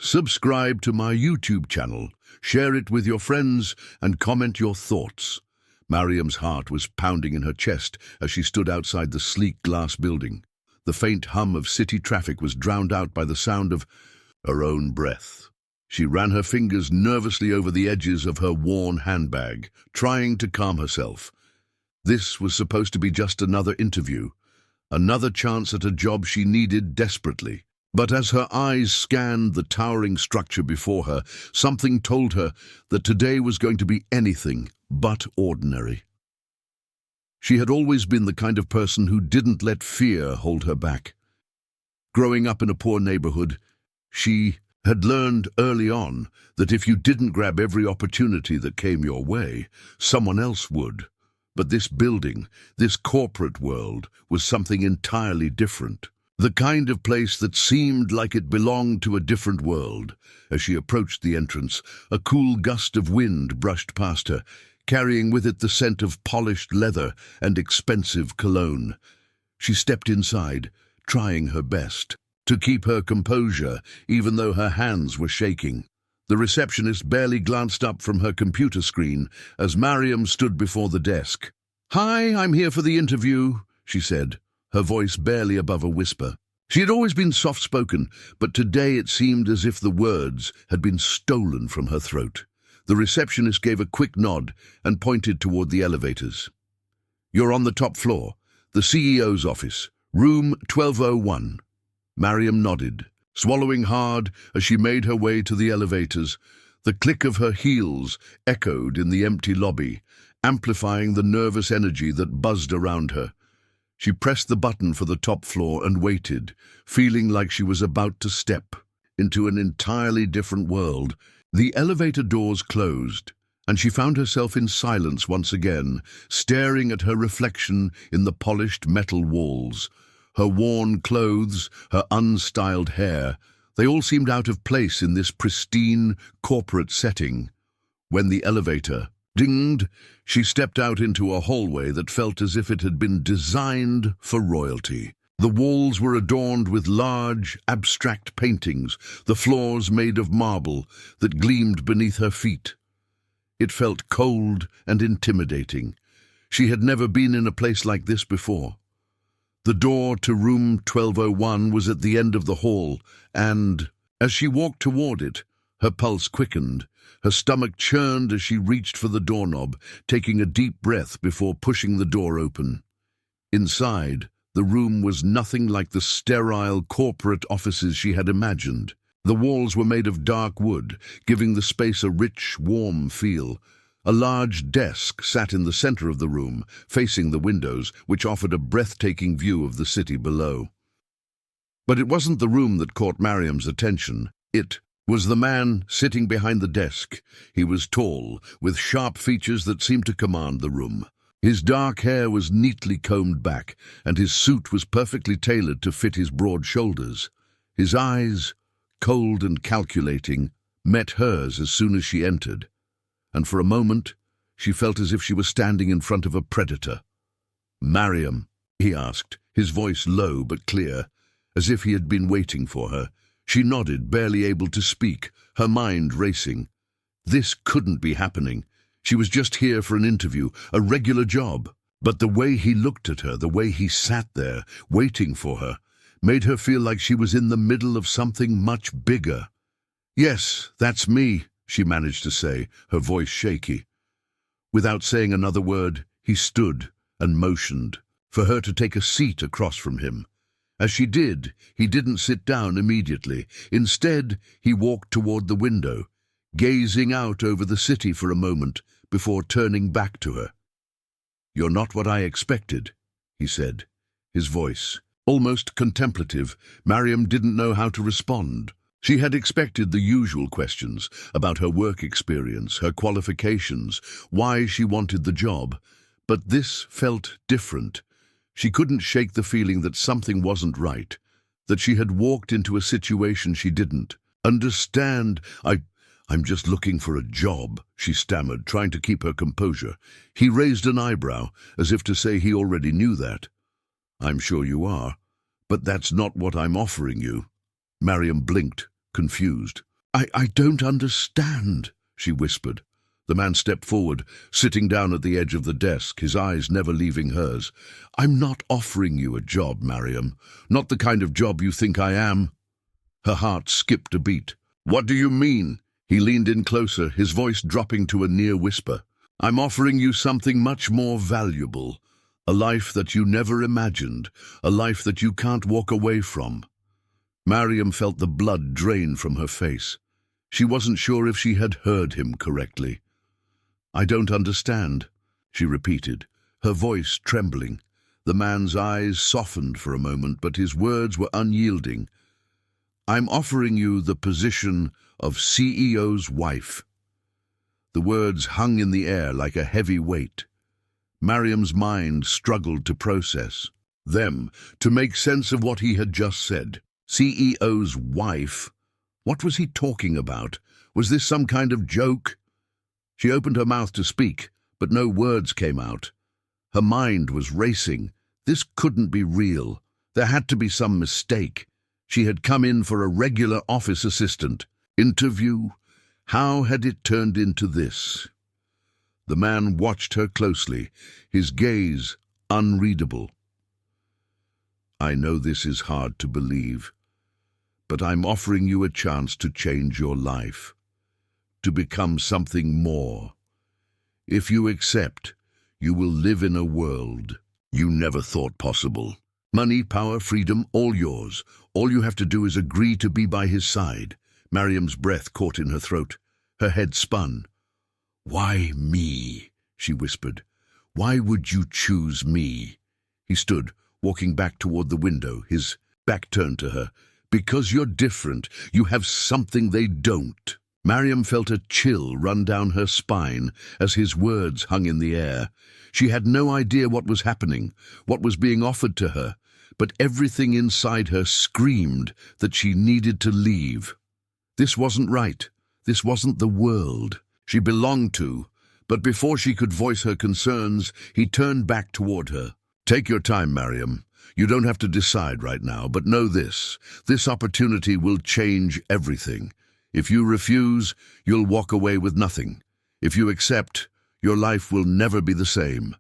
Subscribe to my YouTube channel, share it with your friends, and comment your thoughts. Mariam's heart was pounding in her chest as she stood outside the sleek glass building. The faint hum of city traffic was drowned out by the sound of her own breath. She ran her fingers nervously over the edges of her worn handbag, trying to calm herself. This was supposed to be just another interview, another chance at a job she needed desperately. But as her eyes scanned the towering structure before her, something told her that today was going to be anything but ordinary. She had always been the kind of person who didn't let fear hold her back. Growing up in a poor neighborhood, she had learned early on that if you didn't grab every opportunity that came your way, someone else would. But this building, this corporate world, was something entirely different. The kind of place that seemed like it belonged to a different world. As she approached the entrance, a cool gust of wind brushed past her, carrying with it the scent of polished leather and expensive cologne. She stepped inside, trying her best to keep her composure, even though her hands were shaking. The receptionist barely glanced up from her computer screen as Mariam stood before the desk. "Hi, I'm here for the interview," she said, her voice barely above a whisper. She had always been soft-spoken, but today it seemed as if the words had been stolen from her throat. The receptionist gave a quick nod and pointed toward the elevators. "You're on the top floor, the CEO's office, room 1201. Mariam nodded, swallowing hard as she made her way to the elevators. The click of her heels echoed in the empty lobby, amplifying the nervous energy that buzzed around her. She pressed the button for the top floor and waited, feeling like she was about to step into an entirely different world. The elevator doors closed, and she found herself in silence once again, staring at her reflection in the polished metal walls. Her worn clothes, her unstyled hair, they all seemed out of place in this pristine corporate setting. When the elevator dinged, she stepped out into a hallway that felt as if it had been designed for royalty. The walls were adorned with large, abstract paintings, the floors made of marble that gleamed beneath her feet. It felt cold and intimidating. She had never been in a place like this before. The door to room 1201 was at the end of the hall, and as she walked toward it, her pulse quickened. Her stomach churned as she reached for the doorknob, taking a deep breath before pushing the door open. Inside, the room was nothing like the sterile corporate offices she had imagined. The walls were made of dark wood, giving the space a rich, warm feel. A large desk sat in the center of the room, facing the windows, which offered a breathtaking view of the city below. But it wasn't the room that caught Mariam's attention. It was the man sitting behind the desk. He was tall, with sharp features that seemed to command the room. His dark hair was neatly combed back, and his suit was perfectly tailored to fit his broad shoulders. His eyes, cold and calculating, met hers as soon as she entered, and for a moment she felt as if she was standing in front of a predator. "Mariam," he asked, his voice low but clear, as if he had been waiting for her. She nodded, barely able to speak, her mind racing. This couldn't be happening. She was just here for an interview, a regular job. But the way he looked at her, the way he sat there, waiting for her, made her feel like she was in the middle of something much bigger. "Yes, that's me," she managed to say, her voice shaky. Without saying another word, he stood and motioned for her to take a seat across from him. As she did, he didn't sit down immediately. Instead, he walked toward the window, gazing out over the city for a moment before turning back to her. "You're not what I expected," he said, his voice almost contemplative. Mariam didn't know how to respond. She had expected the usual questions about her work experience, her qualifications, why she wanted the job, but this felt different. She couldn't shake the feeling that something wasn't right, that she had walked into a situation she didn't understand. I'm just looking for a job," she stammered, trying to keep her composure. He raised an eyebrow, as if to say he already knew that. "I'm sure you are, but that's not what I'm offering you." Mariam blinked, confused. I don't understand, she whispered. The man stepped forward, sitting down at the edge of the desk, his eyes never leaving hers. I'm not offering you a job, Mariam. Not the kind of job you think I am. Her heart skipped a beat. What do you mean? He leaned in closer, his voice dropping to a near whisper. I'm offering you something much more valuable. A life that you never imagined. A life that you can't walk away from. Mariam felt the blood drain from her face. She wasn't sure if she had heard him correctly. I don't understand, she repeated, her voice trembling. The man's eyes softened for a moment, but his words were unyielding. I'm offering you the position of CEO's wife. The words hung in the air like a heavy weight. Mariam's mind struggled to process them, to make sense of what he had just said. CEO's wife? What was he talking about? Was this some kind of joke? She opened her mouth to speak, but no words came out. Her mind was racing. This couldn't be real. There had to be some mistake. She had come in for a regular office assistant. Interview? How had it turned into this? The man watched her closely, his gaze unreadable. I know this is hard to believe, but I'm offering you a chance to change your life, to become something more. If you accept, you will live in a world you never thought possible. Money, power, freedom, all yours. All you have to do is agree to be by his side. Mariam's breath caught in her throat. Her head spun. Why me? She whispered. Why would you choose me? He stood, walking back toward the window, his back turned to her. Because you're different. You have something they don't. Mariam felt a chill run down her spine as his words hung in the air. She had no idea what was happening, what was being offered to her, but everything inside her screamed that she needed to leave. This wasn't right. This wasn't the world she belonged to. But before she could voice her concerns, he turned back toward her. Take your time, Mariam. You don't have to decide right now, but know this. This opportunity will change everything. If you refuse, you'll walk away with nothing. If you accept, your life will never be the same.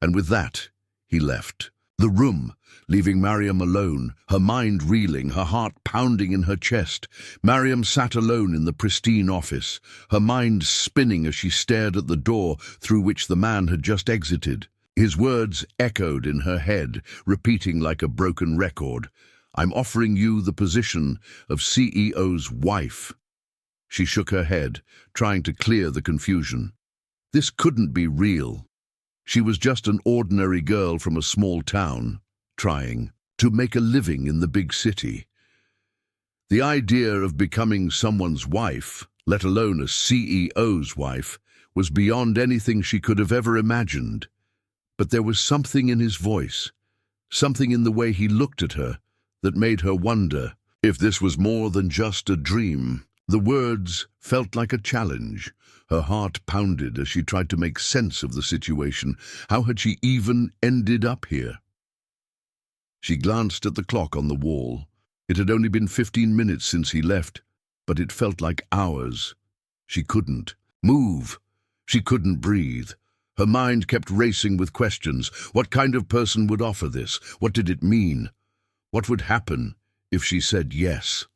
And with that, he left the room, leaving Mariam alone, her mind reeling, her heart pounding in her chest. Mariam sat alone in the pristine office, her mind spinning as she stared at the door through which the man had just exited. His words echoed in her head, repeating like a broken record. I'm offering you the position of CEO's wife. She shook her head, trying to clear the confusion. This couldn't be real. She was just an ordinary girl from a small town, trying to make a living in the big city. The idea of becoming someone's wife, let alone a CEO's wife, was beyond anything she could have ever imagined. But there was something in his voice, something in the way he looked at her, that made her wonder if this was more than just a dream. The words felt like a challenge. Her heart pounded as she tried to make sense of the situation. How had she even ended up here? She glanced at the clock on the wall. It had only been 15 minutes since he left, but it felt like hours. She couldn't move. She couldn't breathe. Her mind kept racing with questions. What kind of person would offer this? What did it mean? What would happen if she said yes?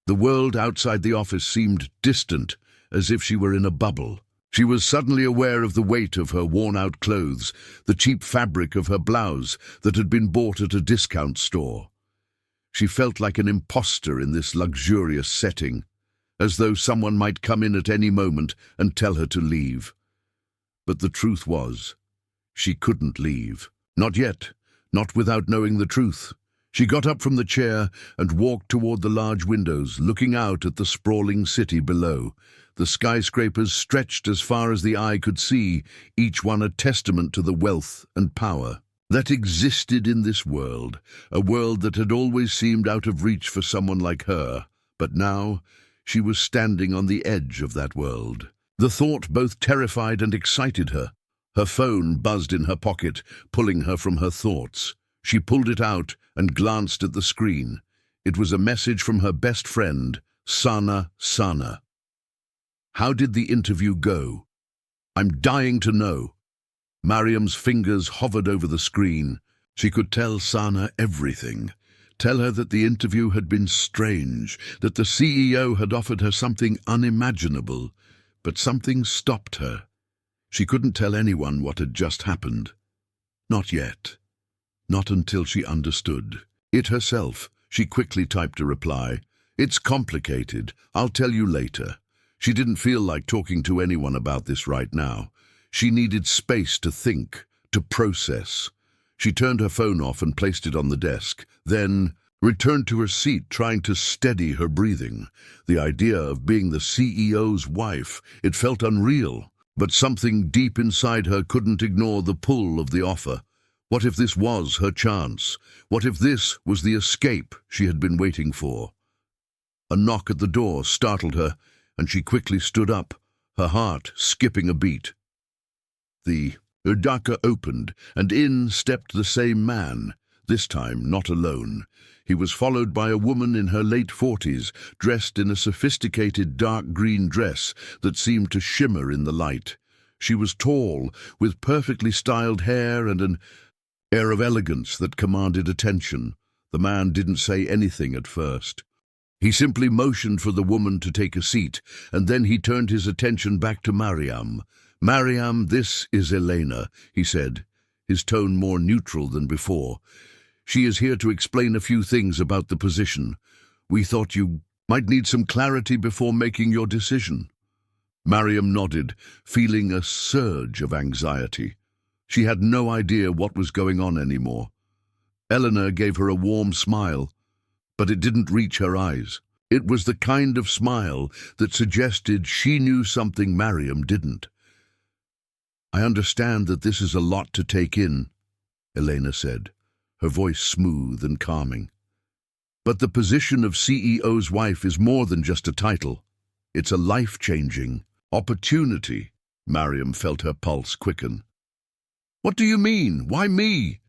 The world outside the office seemed distant, as if she were in a bubble. She was suddenly aware of the weight of her worn-out clothes, the cheap fabric of her blouse that had been bought at a discount store. She felt like an imposter in this luxurious setting, as though someone might come in at any moment and tell her to leave. But the truth was, she couldn't leave. Not yet, not without knowing the truth. She got up from the chair and walked toward the large windows, looking out at the sprawling city below. The skyscrapers stretched as far as the eye could see, each one a testament to the wealth and power that existed in this world, a world that had always seemed out of reach for someone like her. But now, she was standing on the edge of that world. The thought both terrified and excited her. Her phone buzzed in her pocket, pulling her from her thoughts. She pulled it out and glanced at the screen. It was a message from her best friend, Sana. How did the interview go? I'm dying to know. Mariam's fingers hovered over the screen. She could tell Sana everything. Tell her that the interview had been strange, that the CEO had offered her something unimaginable, but something stopped her. She couldn't tell anyone what had just happened. Not yet. Not until she understood. It herself. She quickly typed a reply. It's complicated. I'll tell you later. She didn't feel like talking to anyone about this right now. She needed space to think, to process. She turned her phone off and placed it on the desk, then returned to her seat, trying to steady her breathing. The idea of being the CEO's wife, it felt unreal, but something deep inside her couldn't ignore the pull of the offer. What if this was her chance? What if this was the escape she had been waiting for? A knock at the door startled her, and she quickly stood up, her heart skipping a beat. The Urdaka opened, and in stepped the same man, this time not alone. He was followed by a woman in her late 40s, dressed in a sophisticated dark green dress that seemed to shimmer in the light. She was tall, with perfectly styled hair and an air of elegance that commanded attention. The man didn't say anything at first. He simply motioned for the woman to take a seat, and then he turned his attention back to Mariam. "Mariam, this is Elena," he said, his tone more neutral than before. "She is here to explain a few things about the position. We thought you might need some clarity before making your decision." Mariam nodded, feeling a surge of anxiety. She had no idea what was going on anymore. Eleanor gave her a warm smile, but it didn't reach her eyes. It was the kind of smile that suggested she knew something Mariam didn't. "I understand that this is a lot to take in," Elena said, her voice smooth and calming. "But the position of CEO's wife is more than just a title. It's a life-changing opportunity." Mariam felt her pulse quicken. "What do you mean? Why me?"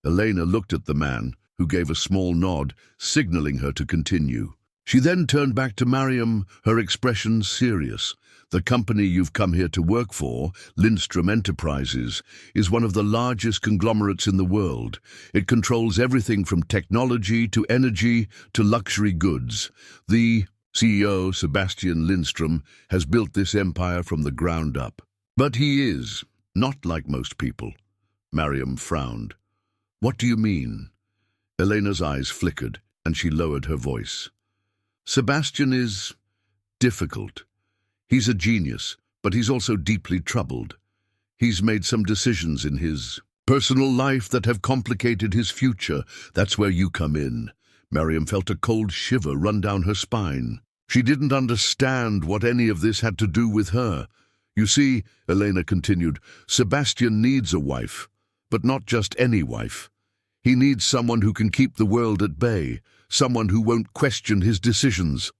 Elena looked at the man, who gave a small nod, signaling her to continue. She then turned back to Mariam, her expression serious. "The company you've come here to work for, Lindstrom Enterprises, is one of the largest conglomerates in the world. It controls everything from technology to energy to luxury goods. The CEO, Sebastian Lindstrom, has built this empire from the ground up. But he is not like most people." Mariam frowned. "What do you mean?" Elena's eyes flickered, and she lowered her voice. "Sebastian is difficult. He's a genius, but he's also deeply troubled. He's made some decisions in his personal life that have complicated his future. That's where you come in." Mariam felt a cold shiver run down her spine. She didn't understand what any of this had to do with her. "You see," Elena continued, "Sebastian needs a wife, but not just any wife. He needs someone who can keep the world at bay, someone who won't question his decisions,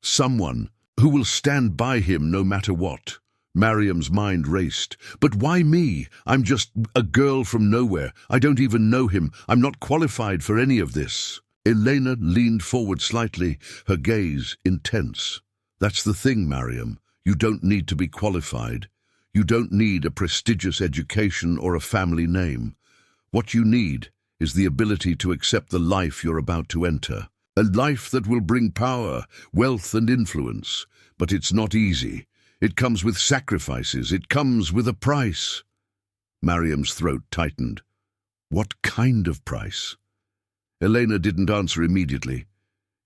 someone who will stand by him no matter what." Mariam's mind raced. "But why me? I'm just a girl from nowhere. I don't even know him. I'm not qualified for any of this." Elena leaned forward slightly, her gaze intense. "That's the thing, Mariam. You don't need to be qualified. You don't need a prestigious education or a family name. What you need is the ability to accept the life you're about to enter. A life that will bring power, wealth and influence. But it's not easy. It comes with sacrifices. It comes with a price." Mariam's throat tightened. "What kind of price?" Elena didn't answer immediately.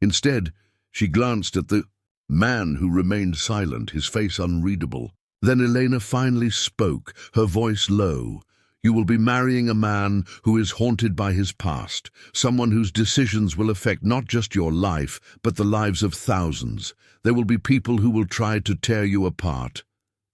Instead, she glanced at the man who remained silent, his face unreadable. Then Elena finally spoke, her voice low. "You will be marrying a man who is haunted by his past, someone whose decisions will affect not just your life, but the lives of thousands. There will be people who will try to tear you apart.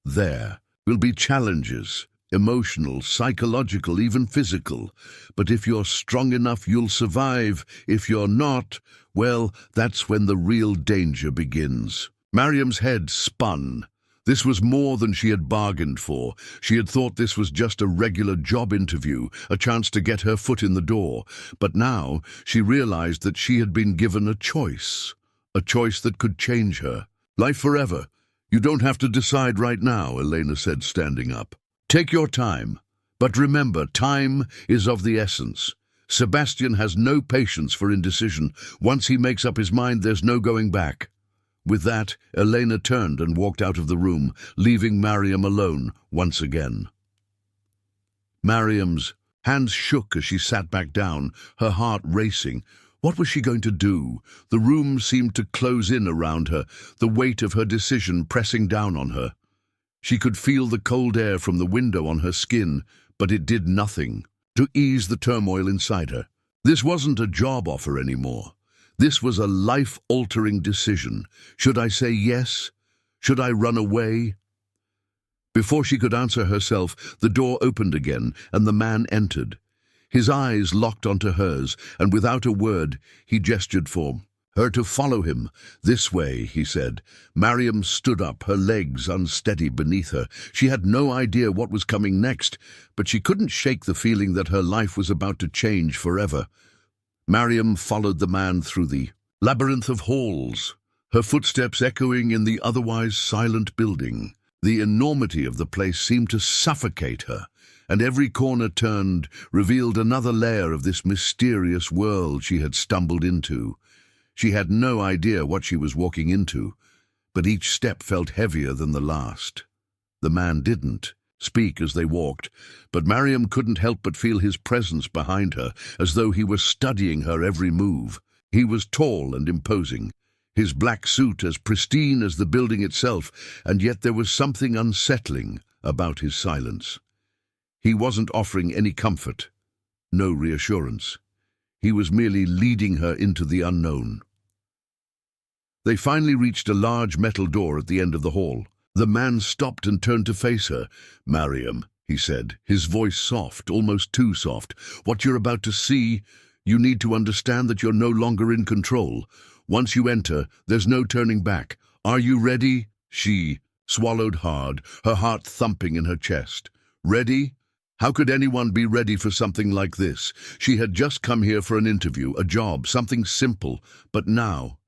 There will be challenges, emotional, psychological, even physical. But if you're strong enough, you'll survive. If you're not, well, that's when the real danger begins." Mariam's head spun. This was more than she had bargained for. She had thought this was just a regular job interview, a chance to get her foot in the door. But now she realized that she had been given a choice. a choice that could change her. Life forever. You don't have to decide right now, Elena said, standing up. Take your time. But remember, time is of the essence. Sebastian has no patience for indecision. Once he makes up his mind, there's no going back. With that, Elena turned and walked out of the room, leaving Mariam alone once again. Mariam's hands shook as she sat back down, her heart racing. What was she going to do? The room seemed to close in around her, the weight of her decision pressing down on her. She could feel the cold air from the window on her skin, but it did nothing to ease the turmoil inside her. This wasn't a job offer anymore. This was a life-altering decision. Should I say yes? Should I run away? Before she could answer herself, the door opened again, and the man entered. His eyes locked onto hers, and without a word, he gestured for her to follow him. This way, he said. Mariam stood up, her legs unsteady beneath her. She had no idea what was coming next, but she couldn't shake the feeling that her life was about to change forever. Mariam followed the man through the labyrinth of halls, her footsteps echoing in the otherwise silent building. The enormity of the place seemed to suffocate her, and every corner turned revealed another layer of this mysterious world she had stumbled into. She had no idea what she was walking into, but each step felt heavier than the last. The man didn't speak as they walked, but Mariam couldn't help but feel his presence behind her, as though he were studying her every move. He was tall and imposing, his black suit as pristine as the building itself, and yet there was something unsettling about his silence. He wasn't offering any comfort, no reassurance. He was merely leading her into the unknown. They finally reached a large metal door at the end of the hall. The man stopped and turned to face her. "Mariam," he said, his voice soft, almost too soft. "What you're about to see, you need to understand that you're no longer in control. Once you enter, there's no turning back. Are you ready?" She swallowed hard, her heart thumping in her chest. Ready? How could anyone be ready for something like this? She had just come here for an interview, a job, something simple. But now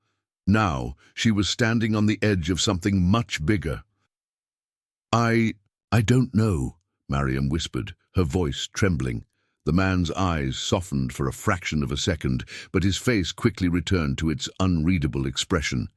she was standing on the edge of something much bigger. I don't know," Mariam whispered, her voice trembling. The man's eyes softened for a fraction of a second, but his face quickly returned to its unreadable expression.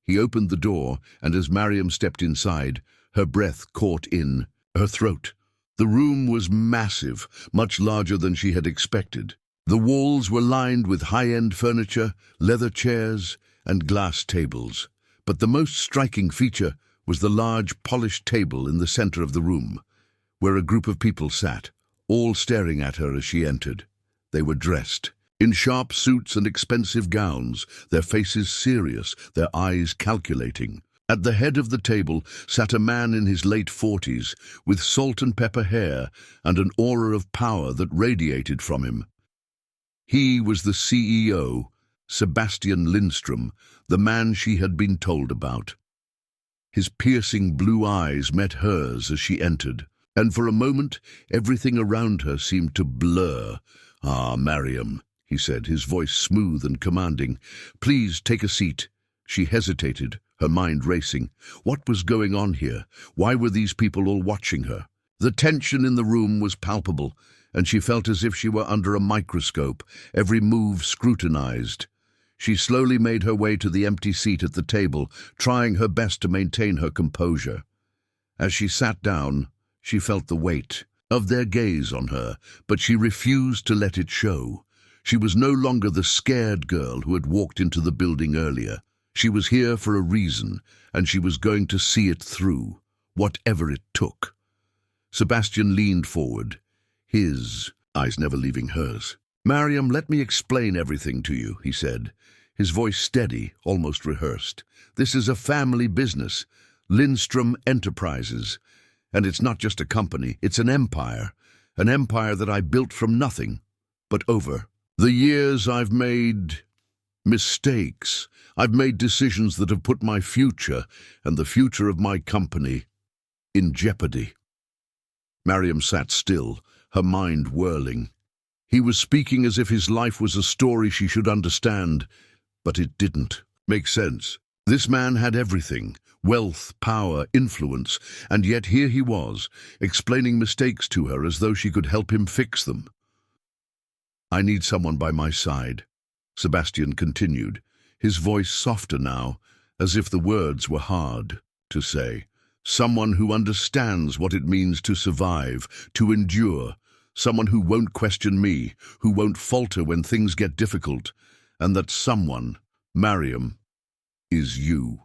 He opened the door, and as Mariam stepped inside, her breath caught in her throat. The room was massive, much larger than she had expected. The walls were lined with high-end furniture, leather chairs, and glass tables. But the most striking feature was the large, polished table in the center of the room, where a group of people sat, all staring at her as she entered. They were dressed in sharp suits and expensive gowns, their faces serious, their eyes calculating. At the head of the table sat a man in his late 40s, with salt and pepper hair and an aura of power that radiated from him. He was the CEO, Sebastian Lindstrom, the man she had been told about. His piercing blue eyes met hers as she entered, and for a moment everything around her seemed to blur. "Ah, Mariam," he said, his voice smooth and commanding. "Please take a seat." She hesitated, her mind racing. What was going on here? Why were these people all watching her? The tension in the room was palpable, and she felt as if she were under a microscope, every move scrutinized. She slowly made her way to the empty seat at the table, trying her best to maintain her composure. As she sat down, she felt the weight of their gaze on her, but she refused to let it show. She was no longer the scared girl who had walked into the building earlier. She was here for a reason, and she was going to see it through, whatever it took. Sebastian leaned forward, his eyes never leaving hers. "Mariam, let me explain everything to you," he said, his voice steady, almost rehearsed. "This is a family business, Lindstrom Enterprises, and it's not just a company, it's an empire that I built from nothing. But over the years I've made mistakes. I've made decisions that have put my future and the future of my company in jeopardy." Mariam sat still, her mind whirling. He was speaking as if his life was a story she should understand, but it didn't. Makes sense. This man had everything: wealth, power, influence, and yet here he was, explaining mistakes to her as though she could help him fix them. I need someone by my side, Sebastian continued, his voice softer now, as if the words were hard to say. Someone who understands what it means to survive, to endure, someone who won't question me, who won't falter when things get difficult, and that someone, Mariam, is you.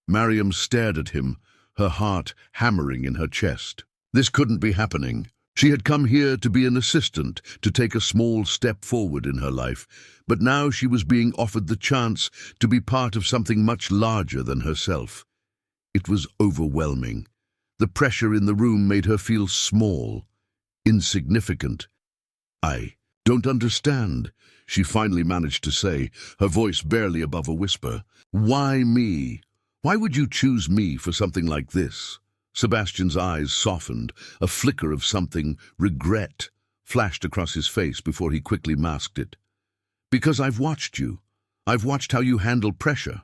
Mariam stared at him, her heart hammering in her chest. This couldn't be happening. She had come here to be an assistant, to take a small step forward in her life, but now she was being offered the chance to be part of something much larger than herself. It was overwhelming. The pressure in the room made her feel small, insignificant. "I don't understand," she finally managed to say, her voice barely above a whisper. "Why me? Why would you choose me for something like this?" Sebastian's eyes softened. A flicker of something, regret, flashed across his face before he quickly masked it. "Because I've watched you. I've watched how you handle pressure,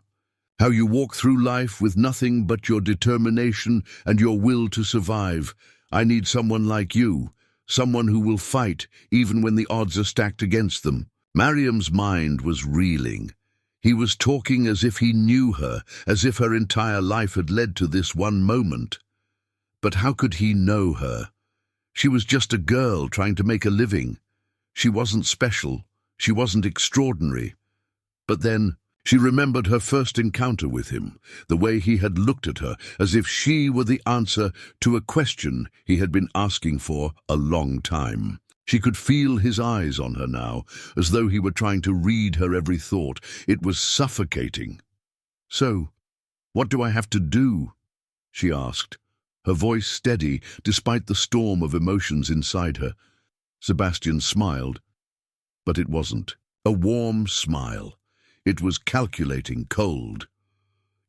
how you walk through life with nothing but your determination and your will to survive. I need someone like you, someone who will fight even when the odds are stacked against them." Mariam's mind was reeling. He was talking as if he knew her, as if her entire life had led to this one moment. But how could he know her? She was just a girl trying to make a living. She wasn't special. She wasn't extraordinary. But then she remembered her first encounter with him, the way he had looked at her, as if she were the answer to a question he had been asking for a long time. She could feel his eyes on her now, as though he were trying to read her every thought. It was suffocating. "So, what do I have to do?" she asked, her voice steady despite the storm of emotions inside her. Sebastian smiled, but it wasn't a warm smile. It was calculating, cold.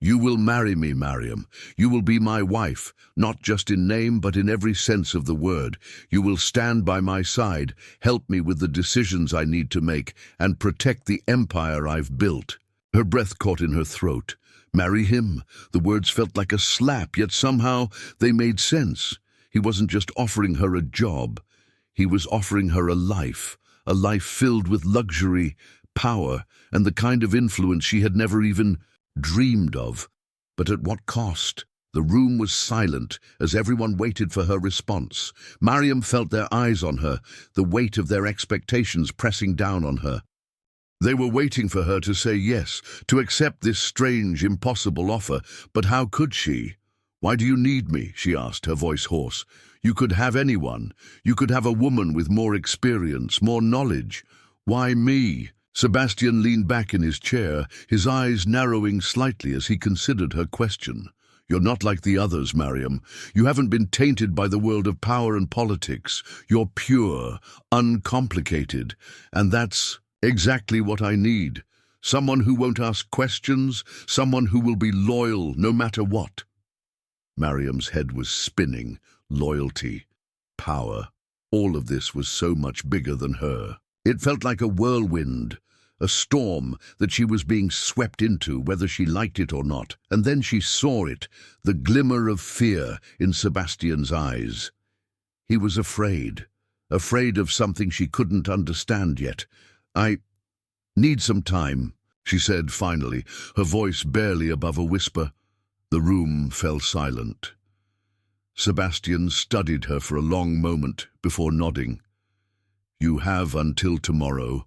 "You will marry me, Mariam. You will be my wife, not just in name but in every sense of the word. You will stand by my side, help me with the decisions I need to make, and protect the empire I've built." Her breath caught in her throat. Marry him? The words felt like a slap, yet somehow they made sense. He wasn't just offering her a job. He was offering her a life filled with luxury, power, and the kind of influence she had never even dreamed of. But at what cost? The room was silent as everyone waited for her response. Mariam felt their eyes on her, the weight of their expectations pressing down on her. They were waiting for her to say yes, to accept this strange, impossible offer. But how could she? "Why do you need me?" she asked, her voice hoarse. "You could have anyone. You could have a woman with more experience, more knowledge. Why me?" Sebastian leaned back in his chair, his eyes narrowing slightly as he considered her question. "You're not like the others, Mariam. You haven't been tainted by the world of power and politics. You're pure, uncomplicated, and that's exactly what I need. Someone who won't ask questions, someone who will be loyal no matter what." Mariam's head was spinning. Loyalty, power, all of this was so much bigger than her. It felt like a whirlwind, a storm that she was being swept into, whether she liked it or not. And then she saw it, the glimmer of fear in Sebastian's eyes. He was afraid of something she couldn't understand yet. "I need some time," she said finally, her voice barely above a whisper. The room fell silent. Sebastian studied her for a long moment before nodding. "You have until tomorrow.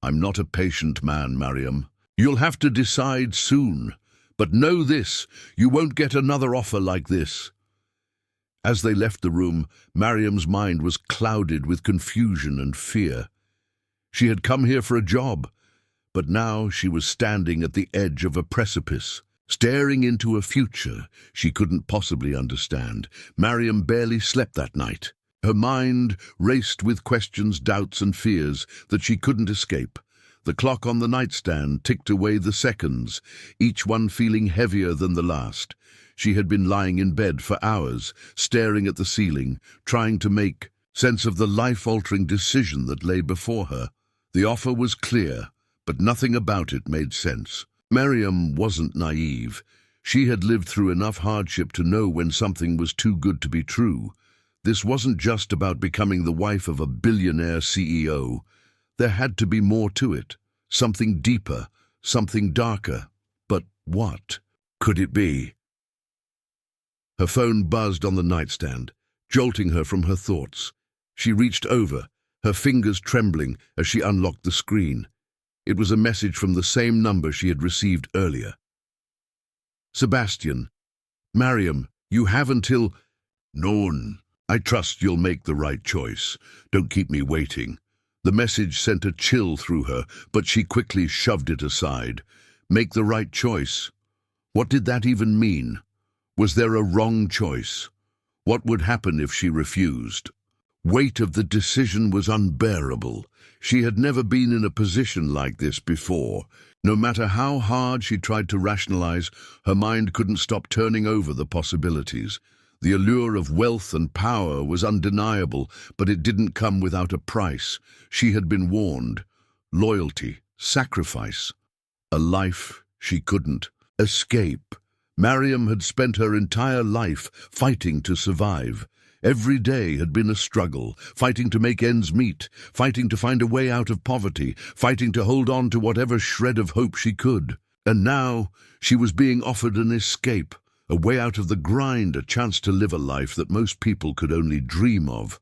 I'm not a patient man, Mariam. You'll have to decide soon. But know this, you won't get another offer like this." As they left the room, Mariam's mind was clouded with confusion and fear. She had come here for a job, but now she was standing at the edge of a precipice, staring into a future she couldn't possibly understand. Mariam barely slept that night. Her mind raced with questions, doubts, and fears that she couldn't escape. The clock on the nightstand ticked away the seconds, each one feeling heavier than the last. She had been lying in bed for hours, staring at the ceiling, trying to make sense of the life-altering decision that lay before her. The offer was clear, but nothing about it made sense. Miriam wasn't naive. She had lived through enough hardship to know when something was too good to be true. This wasn't just about becoming the wife of a billionaire CEO. There had to be more to it, something deeper, something darker. But what could it be? Her phone buzzed on the nightstand, jolting her from her thoughts. She reached over, her fingers trembling as she unlocked the screen. It was a message from the same number she had received earlier. Sebastian, Miriam, you have until... Noon. I trust you'll make the right choice. Don't keep me waiting. The message sent a chill through her, but she quickly shoved it aside. Make the right choice. What did that even mean? Was there a wrong choice? What would happen if she refused? Weight of the decision was unbearable. She had never been in a position like this before. No matter how hard she tried to rationalize, her mind couldn't stop turning over the possibilities. The allure of wealth and power was undeniable, but it didn't come without a price. She had been warned. Loyalty, sacrifice, a life she couldn't escape. Miriam had spent her entire life fighting to survive. Every day had been a struggle, fighting to make ends meet, fighting to find a way out of poverty, fighting to hold on to whatever shred of hope she could. And now she was being offered an escape, a way out of the grind, a chance to live a life that most people could only dream of.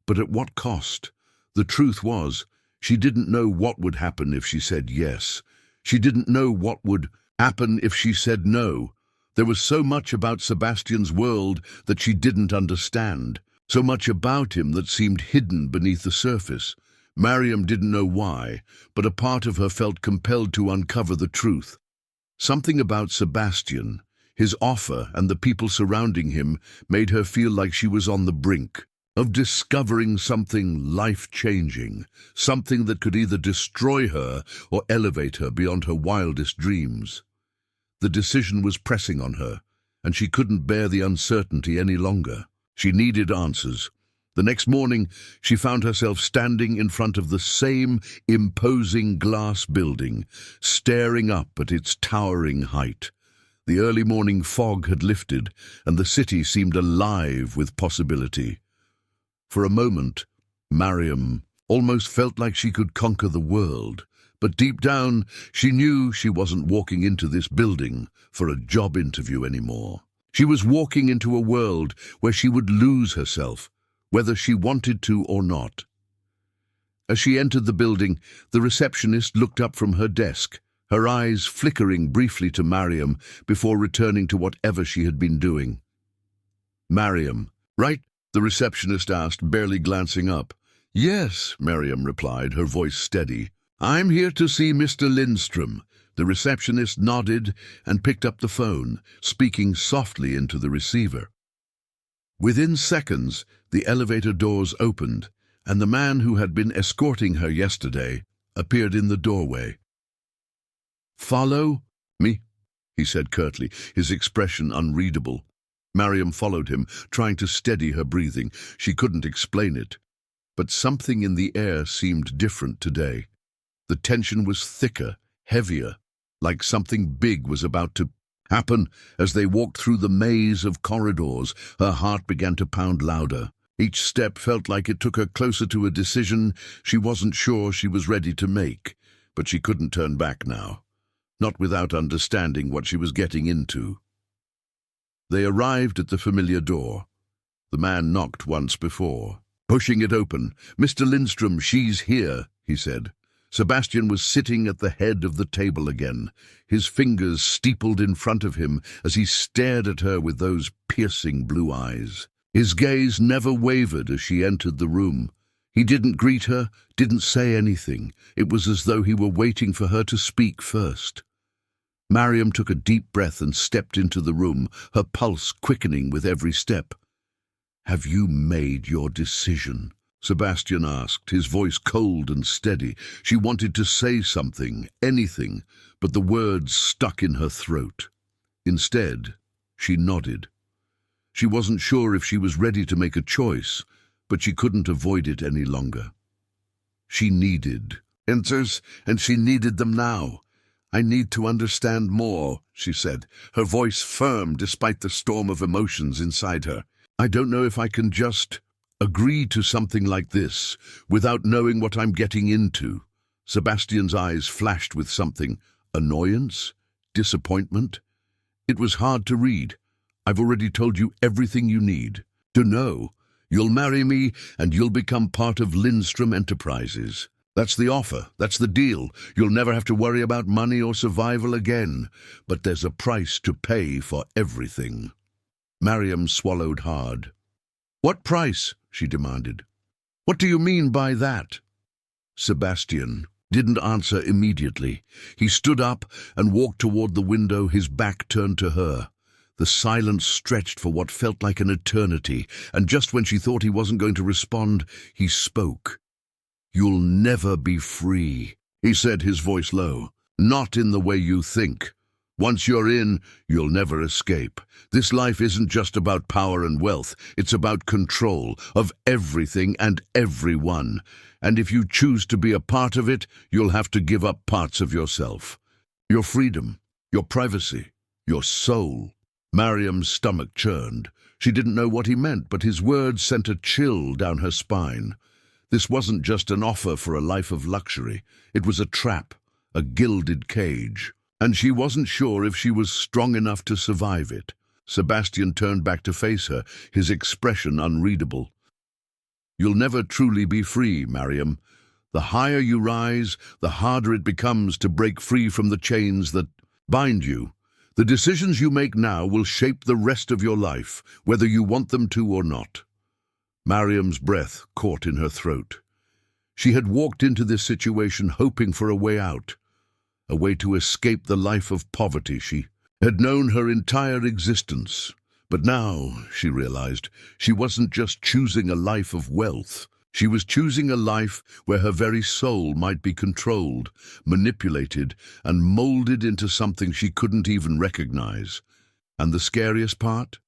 But at what cost? The truth was, she didn't know what would happen if she said yes. She didn't know what would happen if she said no. There was so much about Sebastian's world that she didn't understand, so much about him that seemed hidden beneath the surface. Miriam didn't know why, but a part of her felt compelled to uncover the truth. Something about Sebastian, his offer and the people surrounding him made her feel like she was on the brink of discovering something life-changing, something that could either destroy her or elevate her beyond her wildest dreams. The decision was pressing on her, and she couldn't bear the uncertainty any longer. She needed answers. The next morning, she found herself standing in front of the same imposing glass building, staring up at its towering height. The early morning fog had lifted, and the city seemed alive with possibility. For a moment, Miriam almost felt like she could conquer the world. But deep down, she knew she wasn't walking into this building for a job interview anymore. She was walking into a world where she would lose herself, whether she wanted to or not. As she entered the building, the receptionist looked up from her desk, her eyes flickering briefly to Miriam before returning to whatever she had been doing. "Miriam, right?" the receptionist asked, barely glancing up. "Yes," Miriam replied, her voice steady. "I'm here to see Mr. Lindstrom." The receptionist nodded and picked up the phone, speaking softly into the receiver. Within seconds, the elevator doors opened, and the man who had been escorting her yesterday appeared in the doorway. "Follow me," he said curtly, his expression unreadable. Miriam followed him, trying to steady her breathing. She couldn't explain it, but something in the air seemed different today. The tension was thicker, heavier, like something big was about to happen. As they walked through the maze of corridors, her heart began to pound louder. Each step felt like it took her closer to a decision she wasn't sure she was ready to make, but she couldn't turn back now, not without understanding what she was getting into. They arrived at the familiar door. The man knocked once before. Pushing it open, "Mr. Lindstrom, she's here," he said. Sebastian was sitting at the head of the table again, his fingers steepled in front of him as he stared at her with those piercing blue eyes. His gaze never wavered as she entered the room. He didn't greet her, didn't say anything. It was as though he were waiting for her to speak first. Miriam took a deep breath and stepped into the room, her pulse quickening with every step. "Have you made your decision?" Sebastian asked, his voice cold and steady. She wanted to say something, anything, but the words stuck in her throat. Instead, she nodded. She wasn't sure if she was ready to make a choice, but she couldn't avoid it any longer. She needed answers, and she needed them now. "I need to understand more," she said, her voice firm despite the storm of emotions inside her. "I don't know if I can just agree to something like this without knowing what I'm getting into." Sebastian's eyes flashed with something. Annoyance? Disappointment? It was hard to read. "I've already told you everything you need to know. You'll marry me and you'll become part of Lindstrom Enterprises. That's the offer. That's the deal. You'll never have to worry about money or survival again. But there's a price to pay for everything." Mariam swallowed hard. "What price?" she demanded. "What do you mean by that?" Sebastian didn't answer immediately. He stood up and walked toward the window, his back turned to her. The silence stretched for what felt like an eternity, and just when she thought he wasn't going to respond, he spoke. "You'll never be free," he said, his voice low. "Not in the way you think. Once you're in, you'll never escape. This life isn't just about power and wealth. It's about control of everything and everyone. And if you choose to be a part of it, you'll have to give up parts of yourself. Your freedom, your privacy, your soul." Mariam's stomach churned. She didn't know what he meant, but his words sent a chill down her spine. This wasn't just an offer for a life of luxury. It was a trap, a gilded cage. And she wasn't sure if she was strong enough to survive it. Sebastian turned back to face her, his expression unreadable. "You'll never truly be free, Mariam. The higher you rise, the harder it becomes to break free from the chains that bind you. The decisions you make now will shape the rest of your life, whether you want them to or not." Mariam's breath caught in her throat. She had walked into this situation hoping for a way out, a way to escape the life of poverty she had known her entire existence. But now, she realized, she wasn't just choosing a life of wealth. She was choosing a life where her very soul might be controlled, manipulated, and molded into something she couldn't even recognize. And the scariest part?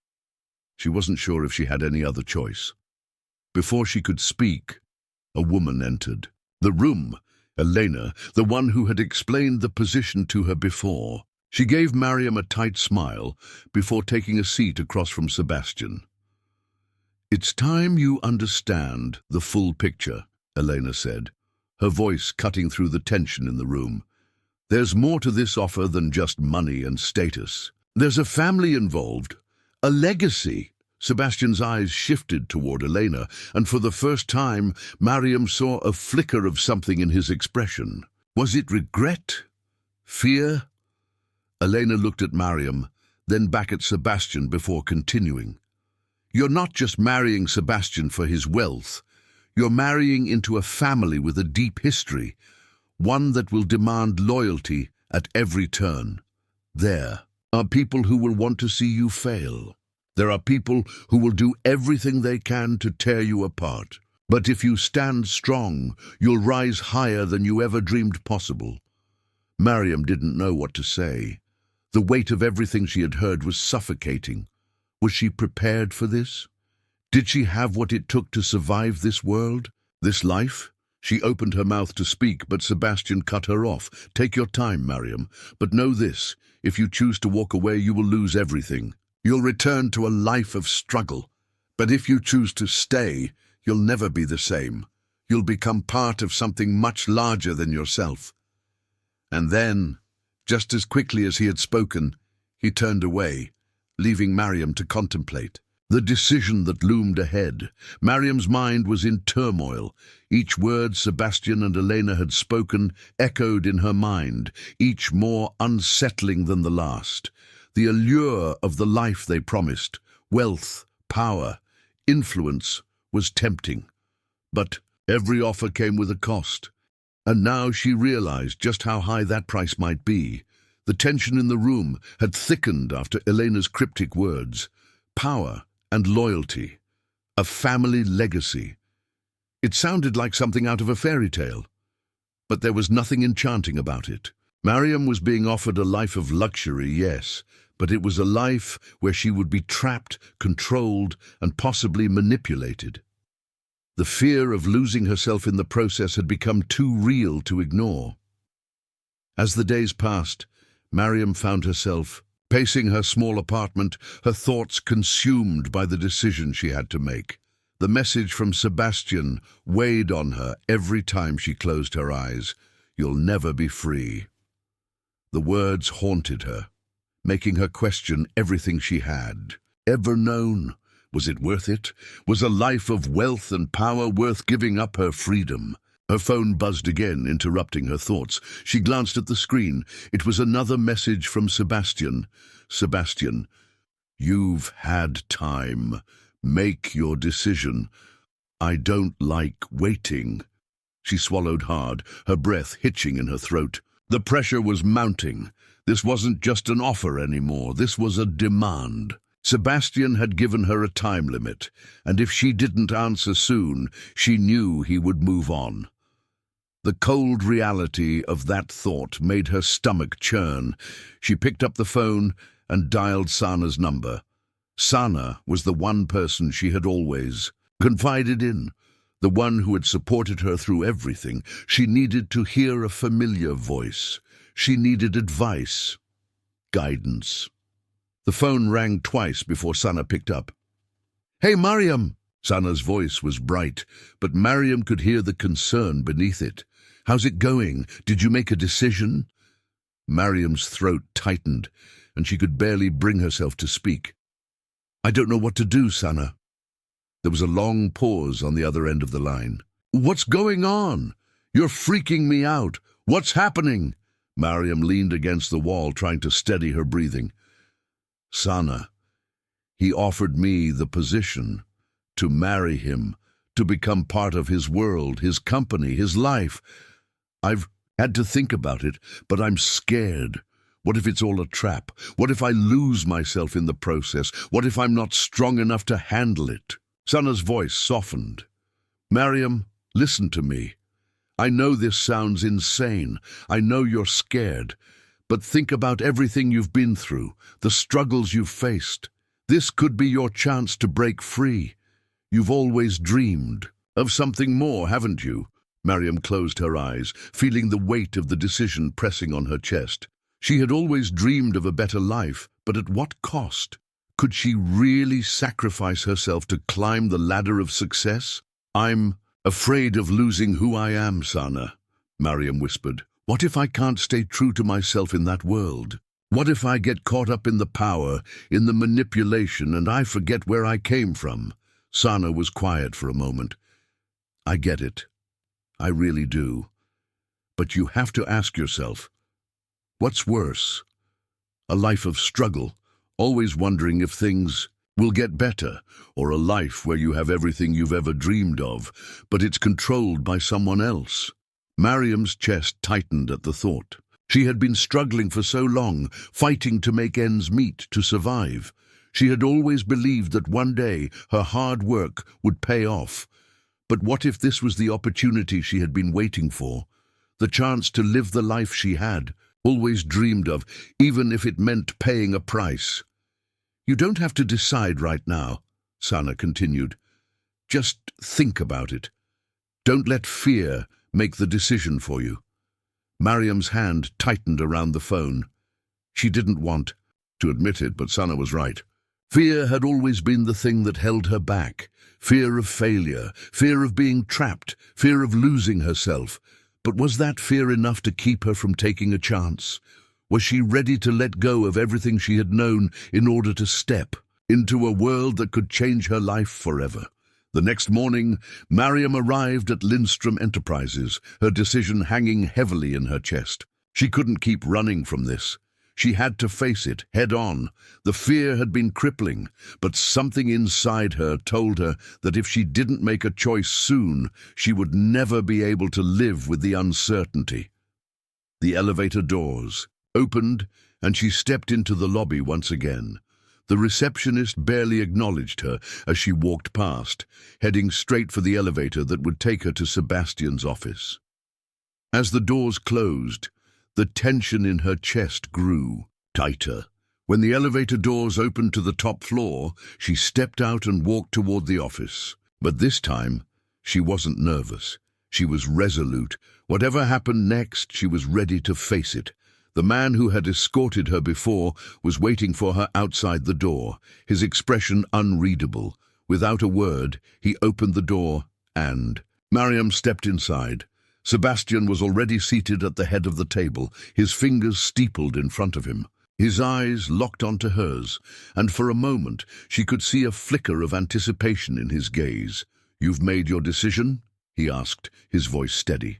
She wasn't sure if she had any other choice. Before she could speak, a woman entered the room. Elena, the one who had explained the position to her before. She gave Mariam a tight smile before taking a seat across from Sebastian. "It's time you understand the full picture," Elena said, her voice cutting through the tension in the room. "There's more to this offer than just money and status. There's a family involved, a legacy." Sebastian's eyes shifted toward Elena, and for the first time, Mariam saw a flicker of something in his expression. Was it regret? Fear? Elena looked at Mariam, then back at Sebastian before continuing. "You're not just marrying Sebastian for his wealth. You're marrying into a family with a deep history, one that will demand loyalty at every turn. There are people who will want to see you fail. There are people who will do everything they can to tear you apart. But if you stand strong, you'll rise higher than you ever dreamed possible." Mariam didn't know what to say. The weight of everything she had heard was suffocating. Was she prepared for this? Did she have what it took to survive this world, this life? She opened her mouth to speak, but Sebastian cut her off. "Take your time, Mariam, but know this, if you choose to walk away, you will lose everything. You'll return to a life of struggle. But if you choose to stay, you'll never be the same. You'll become part of something much larger than yourself." And then, just as quickly as he had spoken, he turned away, leaving Mariam to contemplate the decision that loomed ahead. Mariam's mind was in turmoil. Each word Sebastian and Elena had spoken echoed in her mind, each more unsettling than the last. The allure of the life they promised, wealth, power, influence, was tempting. But every offer came with a cost. And now she realized just how high that price might be. The tension in the room had thickened after Elena's cryptic words. Power and loyalty. A family legacy. It sounded like something out of a fairy tale. But there was nothing enchanting about it. Mariam was being offered a life of luxury, yes, but it was a life where she would be trapped, controlled, and possibly manipulated. The fear of losing herself in the process had become too real to ignore. As the days passed, Mariam found herself pacing her small apartment, her thoughts consumed by the decision she had to make. The message from Sebastian weighed on her every time she closed her eyes. "You'll never be free." The words haunted her, making her question everything she had ever known. Was it worth it? Was a life of wealth and power worth giving up her freedom? Her phone buzzed again, interrupting her thoughts. She glanced at the screen. It was another message from Sebastian. "Sebastian, you've had time. Make your decision. I don't like waiting." She swallowed hard, her breath hitching in her throat. The pressure was mounting. This wasn't just an offer anymore. This was a demand. Sebastian had given her a time limit, and if she didn't answer soon, she knew he would move on. The cold reality of that thought made her stomach churn. She picked up the phone and dialed Sana's number. Sana was the one person she had always confided in, the one who had supported her through everything. She needed to hear a familiar voice. She needed advice, guidance. The phone rang twice before Sana picked up. "Hey, Mariam!" Sana's voice was bright, but Mariam could hear the concern beneath it. "How's it going? Did you make a decision?" Mariam's throat tightened, and she could barely bring herself to speak. "I don't know what to do, Sana." There was a long pause on the other end of the line. "What's going on? You're freaking me out. What's happening?" Mariam leaned against the wall, trying to steady her breathing. "Sana, he offered me the position to marry him, to become part of his world, his company, his life. I've had to think about it, but I'm scared. What if it's all a trap? What if I lose myself in the process? What if I'm not strong enough to handle it?" Sana's voice softened. "Mariam, listen to me. I know this sounds insane. I know you're scared. But think about everything you've been through, the struggles you've faced. This could be your chance to break free. You've always dreamed of something more, haven't you?" Mariam closed her eyes, feeling the weight of the decision pressing on her chest. She had always dreamed of a better life, but at what cost? Could she really sacrifice herself to climb the ladder of success? "I'm afraid of losing who I am, Sana," Mariam whispered. "What if I can't stay true to myself in that world? What if I get caught up in the power, in the manipulation, and I forget where I came from?" Sana was quiet for a moment. "I get it. I really do. But you have to ask yourself, what's worse? A life of struggle, always wondering if things will get better, or a life where you have everything you've ever dreamed of, but it's controlled by someone else?" Mariam's chest tightened at the thought. She had been struggling for so long, fighting to make ends meet, to survive. She had always believed that one day her hard work would pay off. But what if this was the opportunity she had been waiting for? The chance to live the life she had always dreamed of, even if it meant paying a price. "You don't have to decide right now," Sana continued. "Just think about it. Don't let fear make the decision for you." Mariam's hand tightened around the phone. She didn't want to admit it, but Sana was right. Fear had always been the thing that held her back. Fear of failure, fear of being trapped, fear of losing herself. But was that fear enough to keep her from taking a chance? Was she ready to let go of everything she had known in order to step into a world that could change her life forever? The next morning, Mariam arrived at Lindstrom Enterprises, her decision hanging heavily in her chest. She couldn't keep running from this. She had to face it head on. The fear had been crippling, but something inside her told her that if she didn't make a choice soon, she would never be able to live with the uncertainty. The elevator doors opened, and she stepped into the lobby once again. The receptionist barely acknowledged her as she walked past, heading straight for the elevator that would take her to Sebastian's office. As the doors closed, the tension in her chest grew tighter. When the elevator doors opened to the top floor, she stepped out and walked toward the office. But this time, She wasn't nervous. She was resolute. Whatever happened next, she was ready to face it. The man who had escorted her before was waiting for her outside the door, his expression unreadable. Without a word, he opened the door and Mariam stepped inside. Sebastian was already seated at the head of the table, his fingers steepled in front of him. His eyes locked onto hers, and for a moment she could see a flicker of anticipation in his gaze. "You've made your decision?" he asked, his voice steady.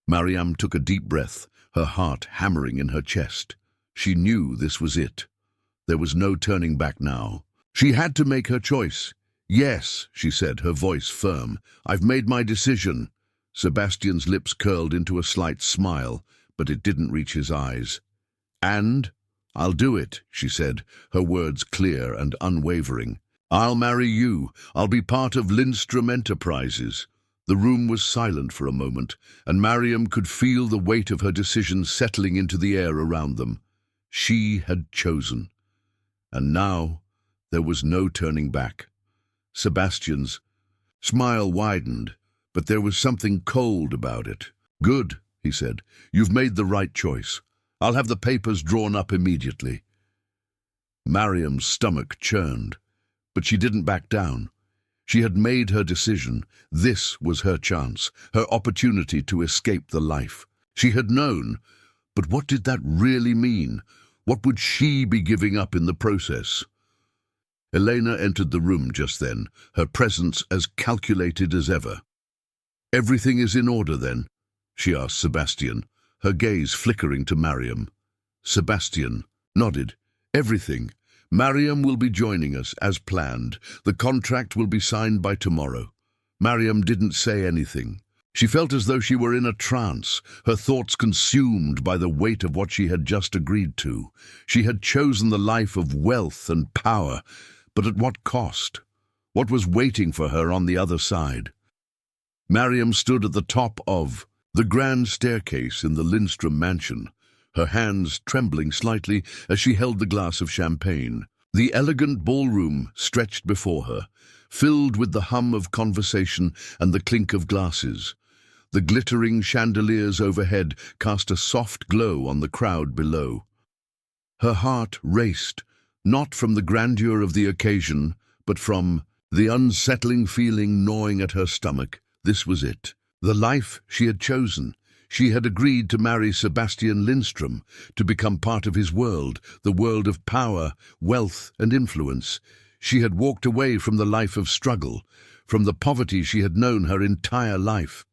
Mariam took a deep breath, her heart hammering in her chest. She knew this was it. There was no turning back now. She had to make her choice. "Yes," she said, her voice firm. "I've made my decision." Sebastian's lips curled into a slight smile, but it didn't reach his eyes. "And I'll do it," she said, her words clear and unwavering. "I'll marry you. I'll be part of Lindstrom Enterprises." The room was silent for a moment, and Mariam could feel the weight of her decision settling into the air around them. She had chosen. And now there was no turning back. Sebastian's smile widened, but there was something cold about it. "Good," he said. "You've made the right choice. I'll have the papers drawn up immediately." Mariam's stomach churned, but she didn't back down. She had made her decision. This was her chance, her opportunity to escape the life. She had known, but what did that really mean? What would she be giving up in the process? Elena entered the room just then, her presence as calculated as ever. "Everything is in order, then?" she asked Sebastian, her gaze flickering to Mariam. Sebastian nodded. "Everything. Mariam will be joining us, as planned. The contract will be signed by tomorrow." Mariam didn't say anything. She felt as though she were in a trance, her thoughts consumed by the weight of what she had just agreed to. She had chosen the life of wealth and power, but at what cost? What was waiting for her on the other side? Mariam stood at the top of the grand staircase in the Lindstrom mansion, her hands trembling slightly as she held the glass of champagne. The elegant ballroom stretched before her, filled with the hum of conversation and the clink of glasses. The glittering chandeliers overhead cast a soft glow on the crowd below. Her heart raced, not from the grandeur of the occasion, but from the unsettling feeling gnawing at her stomach. This was it, the life she had chosen. She had agreed to marry Sebastian Lindstrom, to become part of his world, the world of power, wealth, and influence. She had walked away from the life of struggle, from the poverty she had known her entire life.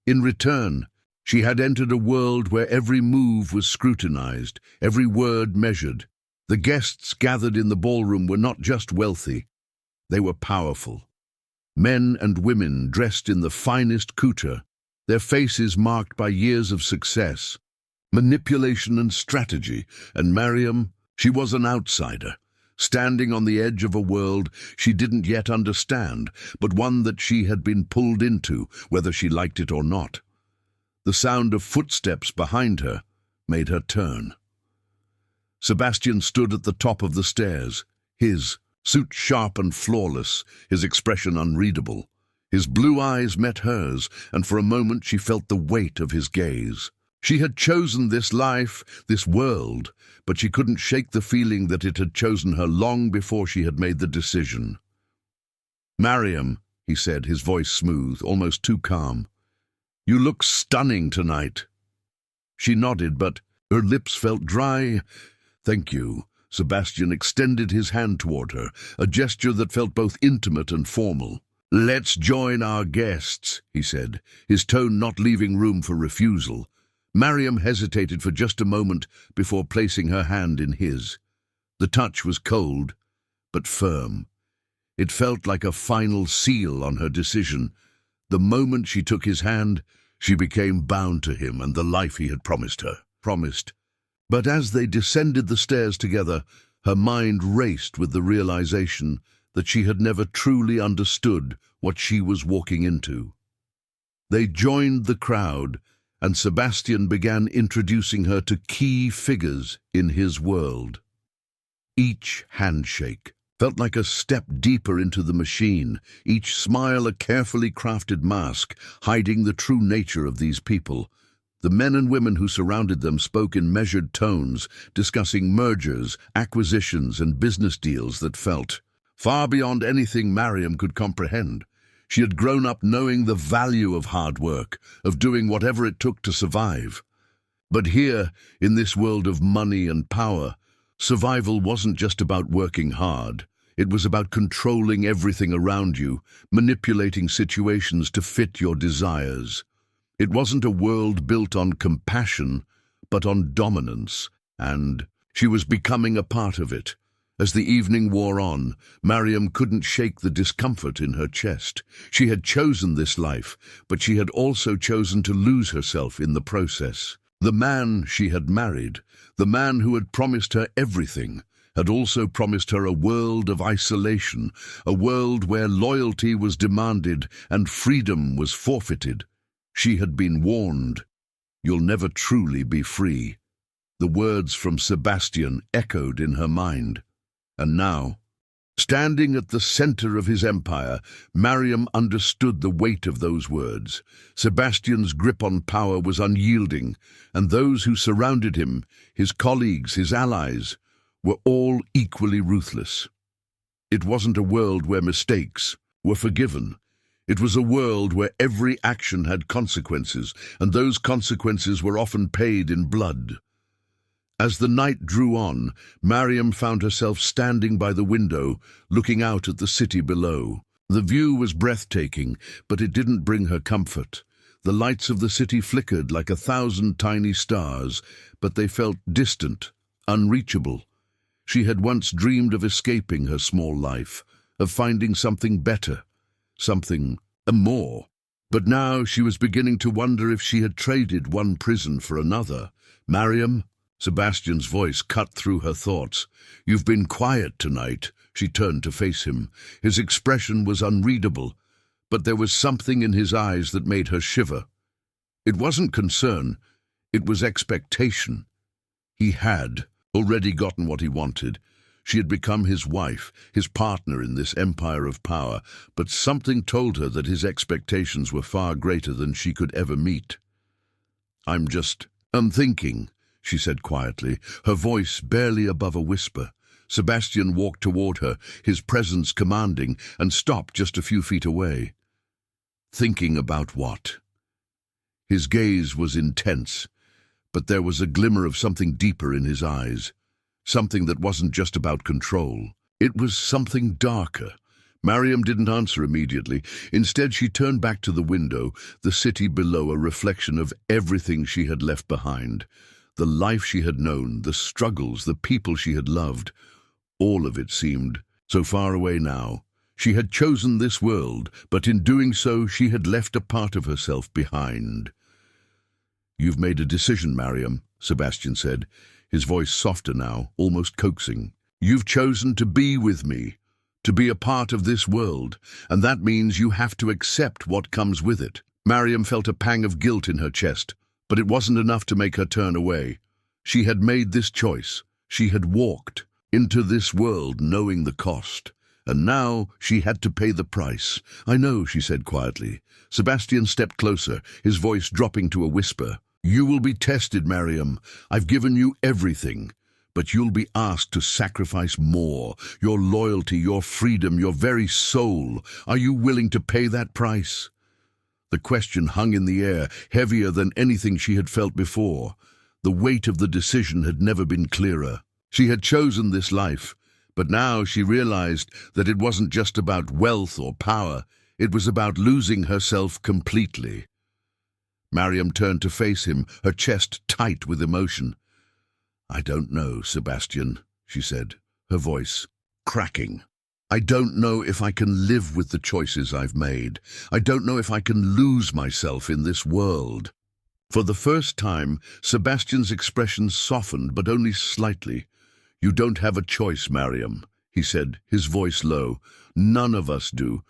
In return, she had entered a world where every move was scrutinized, every word measured. The guests gathered in the ballroom were not just wealthy, they were powerful. Men and women dressed in the finest couture, their faces marked by years of success, manipulation and strategy, and Mariam, she was an outsider, standing on the edge of a world she didn't yet understand, but one that she had been pulled into, whether she liked it or not. The sound of footsteps behind her made her turn. Sebastian stood at the top of the stairs, his suit sharp and flawless, his expression unreadable. His blue eyes met hers, and for a moment she felt the weight of his gaze. She had chosen this life, this world, but she couldn't shake the feeling that it had chosen her long before she had made the decision. "Mariam," he said, his voice smooth, almost too calm, "you look stunning tonight." She nodded, but her lips felt dry. "Thank you." Sebastian extended his hand toward her, a gesture that felt both intimate and formal. "Let's join our guests," he said, his tone not leaving room for refusal. Mariam hesitated for just a moment before placing her hand in his. The touch was cold, but firm. It felt like a final seal on her decision. The moment she took his hand, she became bound to him and the life he had promised her. But as they descended the stairs together, her mind raced with the realization that she had never truly understood what she was walking into. They joined the crowd, and Sebastian began introducing her to key figures in his world. Each handshake, felt like a step deeper into the machine, each smile a carefully crafted mask, hiding the true nature of these people. The men and women who surrounded them spoke in measured tones, discussing mergers, acquisitions, and business deals that felt far beyond anything Mariam could comprehend. She had grown up knowing the value of hard work, of doing whatever it took to survive. But here, in this world of money and power, survival wasn't just about working hard. It was about controlling everything around you, manipulating situations to fit your desires. It wasn't a world built on compassion, but on dominance, and she was becoming a part of it. As the evening wore on, Mariam couldn't shake the discomfort in her chest. She had chosen this life, but she had also chosen to lose herself in the process. The man she had married, the man who had promised her everything, had also promised her a world of isolation, a world where loyalty was demanded and freedom was forfeited. She had been warned, "You'll never truly be free." The words from Sebastian echoed in her mind. And now, standing at the center of his empire, Mariam understood the weight of those words. Sebastian's grip on power was unyielding, and those who surrounded him, his colleagues, his allies, were all equally ruthless. It wasn't a world where mistakes were forgiven. It was a world where every action had consequences, and those consequences were often paid in blood. As the night drew on, Mariam found herself standing by the window, looking out at the city below. The view was breathtaking, but it didn't bring her comfort. The lights of the city flickered like 1,000 tiny stars, but they felt distant, unreachable. She had once dreamed of escaping her small life, of finding something better, something more. But now she was beginning to wonder if she had traded one prison for another. "Mariam?" Sebastian's voice cut through her thoughts. "You've been quiet tonight." She turned to face him. His expression was unreadable, but there was something in his eyes that made her shiver. It wasn't concern, it was expectation. He had already gotten what he wanted. She had become his wife, his partner in this empire of power, but something told her that his expectations were far greater than she could ever meet. I'm thinking," she said quietly, her voice barely above a whisper. Sebastian walked toward her, his presence commanding, and stopped just a few feet away. "Thinking about what?" His gaze was intense, but there was a glimmer of something deeper in his eyes. Something that wasn't just about control. It was something darker. Mariam didn't answer immediately. Instead, she turned back to the window, the city below a reflection of everything she had left behind. The life she had known, the struggles, the people she had loved. All of it seemed so far away now. She had chosen this world, but in doing so, she had left a part of herself behind. "You've made a decision, Mariam," Sebastian said, his voice softer now, almost coaxing. "You've chosen to be with me, to be a part of this world, and that means you have to accept what comes with it." Mariam felt a pang of guilt in her chest, but it wasn't enough to make her turn away. She had made this choice. She had walked into this world knowing the cost, and now she had to pay the price. "I know," she said quietly. Sebastian stepped closer, his voice dropping to a whisper. "You will be tested, Mariam. I've given you everything, but you'll be asked to sacrifice more. Your loyalty, your freedom, your very soul. Are you willing to pay that price?" The question hung in the air, heavier than anything she had felt before. The weight of the decision had never been clearer. She had chosen this life, but now she realized that it wasn't just about wealth or power. It was about losing herself completely. Mariam turned to face him, her chest tight with emotion. "I don't know, Sebastian," she said, her voice cracking. "I don't know if I can live with the choices I've made. I don't know if I can lose myself in this world." For the first time, Sebastian's expression softened, but only slightly. "You don't have a choice, Mariam," he said, his voice low. "None of us do.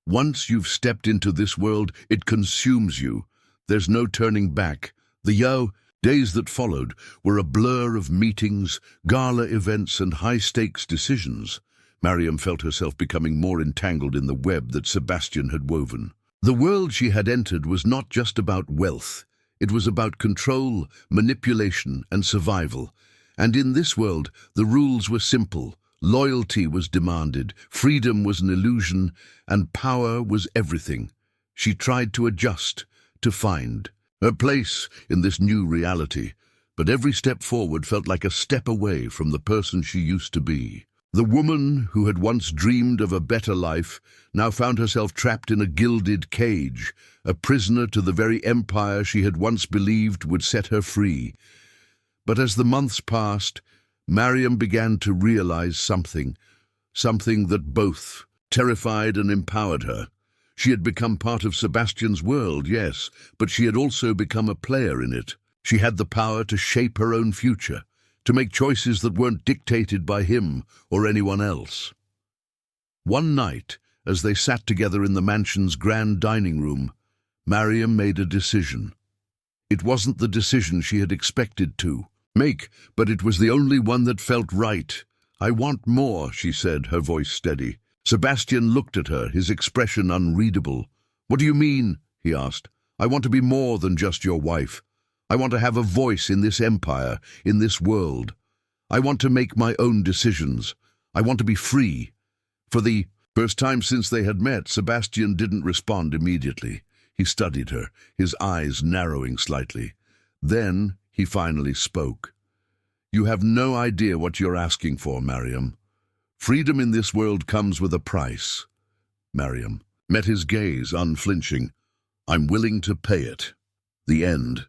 Once you've stepped into this world, it consumes you. There's no turning back." The days that followed were a blur of meetings, gala events, and high-stakes decisions. Mariam felt herself becoming more entangled in the web that Sebastian had woven. The world she had entered was not just about wealth. It was about control, manipulation, and survival. And in this world, the rules were simple. Loyalty was demanded, freedom was an illusion, and power was everything. She tried to adjust, to find her place in this new reality, but every step forward felt like a step away from the person she used to be. The woman who had once dreamed of a better life now found herself trapped in a gilded cage, a prisoner to the very empire she had once believed would set her free. But as the months passed, Mariam began to realize something that both terrified and empowered her. She had become part of Sebastian's world, yes, but she had also become a player in it. She had the power to shape her own future, to make choices that weren't dictated by him or anyone else. One night, as they sat together in the mansion's grand dining room, Mariam made a decision. It wasn't the decision she had expected to make, but it was the only one that felt right. "I want more," she said, her voice steady. Sebastian looked at her, his expression unreadable. "What do you mean?" he asked. "I want to be more than just your wife. I want to have a voice in this empire, in this world. I want to make my own decisions. I want to be free." For the first time since they had met, Sebastian didn't respond immediately. He studied her, his eyes narrowing slightly. Then he finally spoke. "You have no idea what you're asking for, Mariam. Freedom in this world comes with a price." Mariam met his gaze, unflinching. "I'm willing to pay it." The end.